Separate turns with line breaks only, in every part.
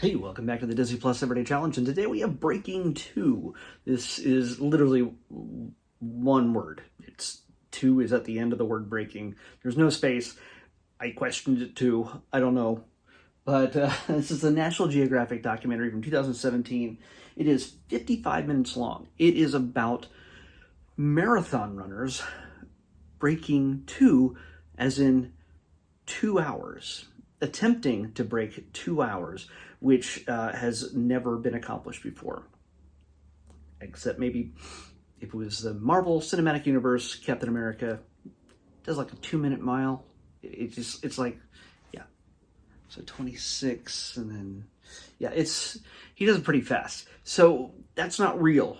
Hey, welcome back to the Disney Plus Everyday Challenge, and today we have Breaking2. This is literally one word. It's two is at the end of the word breaking. There's no space. I questioned it too. I don't know. But this is a National Geographic documentary from 2017. It is 55 minutes long. It is about marathon runners breaking two, as in 2 hours, attempting to break 2 hours, which has never been accomplished before. Except maybe if it was the Marvel Cinematic Universe, Captain America does like a 2-minute mile. It's like, yeah. So 26, and then, yeah, he does it pretty fast. So that's not real.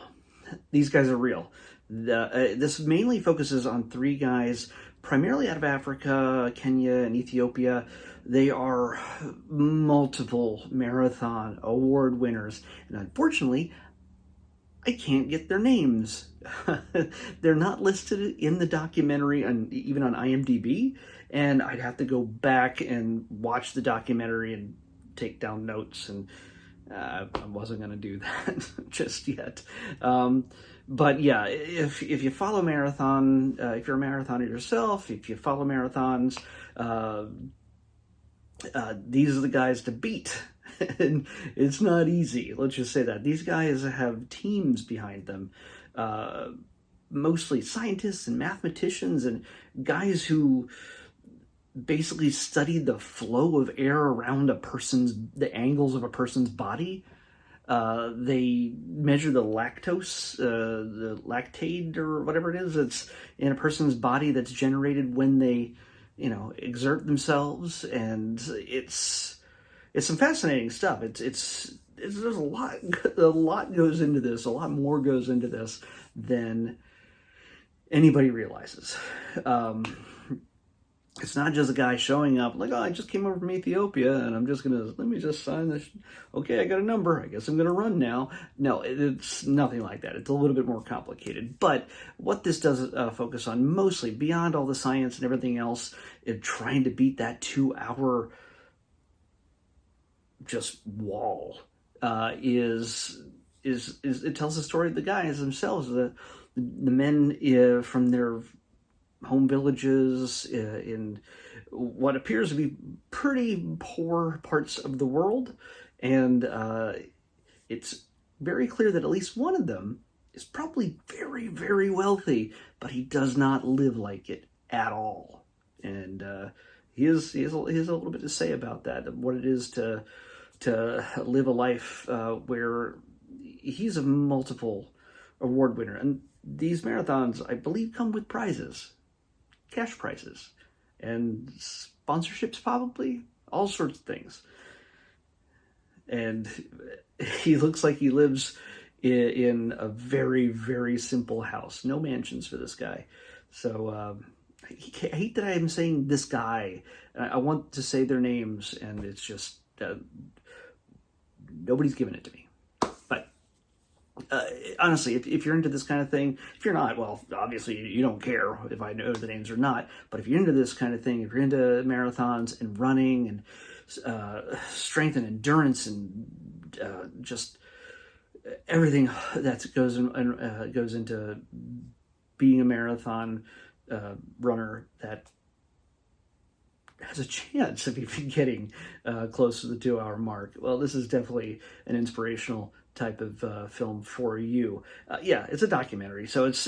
These guys are real. This mainly focuses on three guys, primarily out of Africa, Kenya, and Ethiopia. They are multiple marathon award winners, and unfortunately, I can't get their names. They're not listed in the documentary, even on IMDb, and I'd have to go back and watch the documentary and take down notes, and I wasn't going to do that just yet. But yeah, if you follow marathon, if you're a marathoner yourself, if you follow marathons, these are the guys to beat. And it's not easy. Let's just say that. These guys have teams behind them, mostly scientists and mathematicians and guys who basically study the flow of air around the angles of a person's body. They measure the lactose, the lactate or whatever it is that's in a person's body that's generated when they, exert themselves, and it's some fascinating stuff. There's a lot goes into this. A lot more goes into this than anybody realizes. It's not just a guy showing up like, oh, I just came over from Ethiopia and let me just sign this. Okay, I got a number. I guess I'm going to run now. No, it's nothing like that. It's a little bit more complicated. But what this does focus on mostly, beyond all the science and everything else, is trying to beat that 2 hour just wall, is it tells the story of the guys themselves, the men from their home villages in what appears to be pretty poor parts of the world, and it's very clear that at least one of them is probably very, very wealthy, but he does not live like it at all. And he has a little bit to say about that, what it is to live a life where he's a multiple award winner. And these marathons, I believe, come with prizes. Cash prizes and sponsorships, probably all sorts of things. And he looks like he lives in a very, very simple house. No mansions for this guy. So I hate that I am saying this guy. I want to say their names, and it's just nobody's giving it to me. Honestly, if you're into this kind of thing, if you're not, well, obviously you don't care if I know the names or not, but if you're into this kind of thing, if you're into marathons and running and strength and endurance and just everything that goes into being a marathon runner that has a chance of even getting close to the 2 hour mark, well, this is definitely an inspirational type of film for you. Yeah, it's a documentary, so it's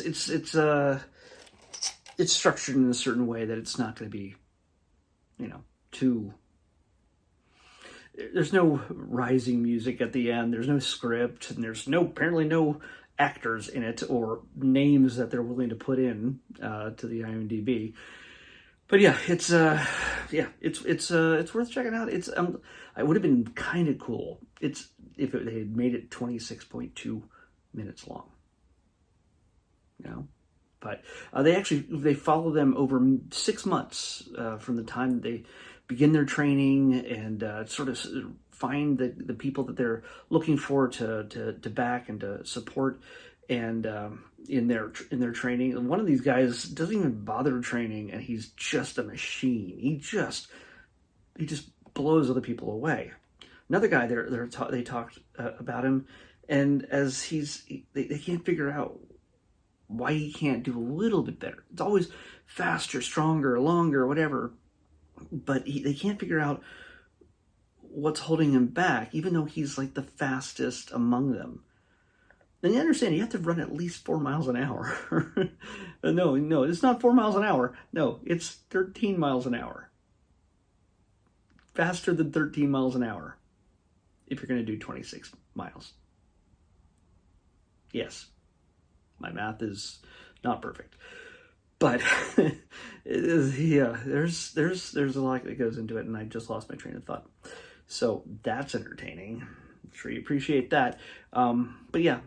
structured in a certain way that it's not going to be, too. There's no rising music at the end. There's no script, and there's apparently no actors in it or names that they're willing to put in to the IMDb. But yeah, it's worth checking out. It would have been kind of cool. If they had made it 26.2 minutes long. But they follow them over 6 months from the time that they begin their training, and sort of find the people that they're looking for to back and to support, and in their training. And one of these guys doesn't even bother training, and he's just a machine. He just blows other people away. Another guy, they talked about him, and as they can't figure out why he can't do a little bit better. It's always faster, stronger, longer, whatever. But they can't figure out what's holding him back, even though he's like the fastest among them. Then you understand you have to run at least 4 miles an hour. No, it's not 4 miles an hour. No, it's 13 miles an hour. Faster than 13 miles an hour if you're going to do 26 miles. Yes, my math is not perfect. But yeah, there's a lot that goes into it, and I just lost my train of thought. So that's entertaining. I'm sure you appreciate that. But yeah,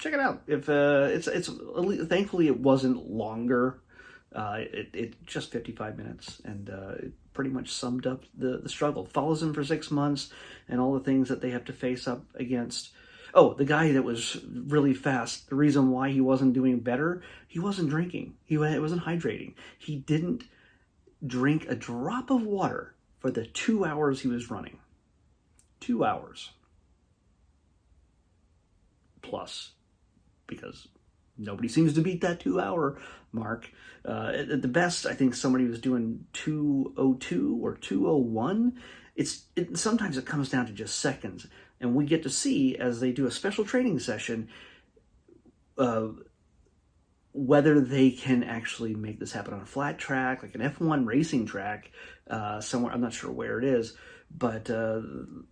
check it out. If it's thankfully it wasn't longer. It just 55 minutes, and it pretty much summed up the struggle. Follows them for 6 months, and all the things that they have to face up against. Oh, the guy that was really fast, the reason why he wasn't doing better, he wasn't drinking. He wasn't hydrating. He didn't drink a drop of water for the 2 hours he was running. 2 hours. Plus, because nobody seems to beat that 2 hour mark. At the best, I think somebody was doing 2:02 or 2:01. Sometimes it comes down to just seconds. And we get to see, as they do a special training session, whether they can actually make this happen on a flat track, like an F1 racing track, somewhere. I'm not sure where it is, but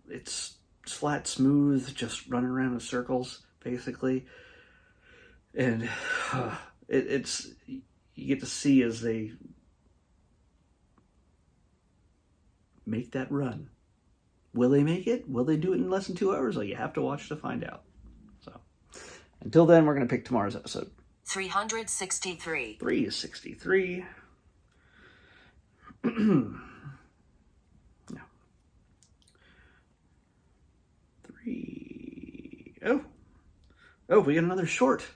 it's flat, smooth, just running around in circles, basically. And you get to see as they make that run. Will they make it? Will they do it in less than 2 hours? Well, you have to watch to find out. So, until then, we're going to pick tomorrow's episode.
363.
363. Yeah. Oh, we got another short.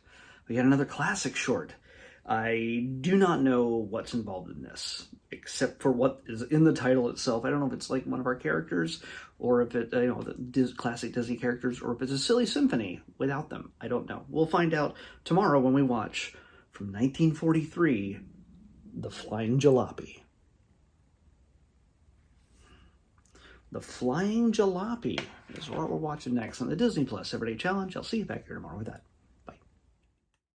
We got another classic short. I do not know what's involved in this, except for what is in the title itself. I don't know if it's like one of our characters, or if it, the classic Disney characters, or if it's a silly symphony without them. I don't know. We'll find out tomorrow when we watch, from 1943, The Flying Jalopy. The Flying Jalopy is what we're watching next on the Disney Plus Everyday Challenge. I'll see you back here tomorrow with that.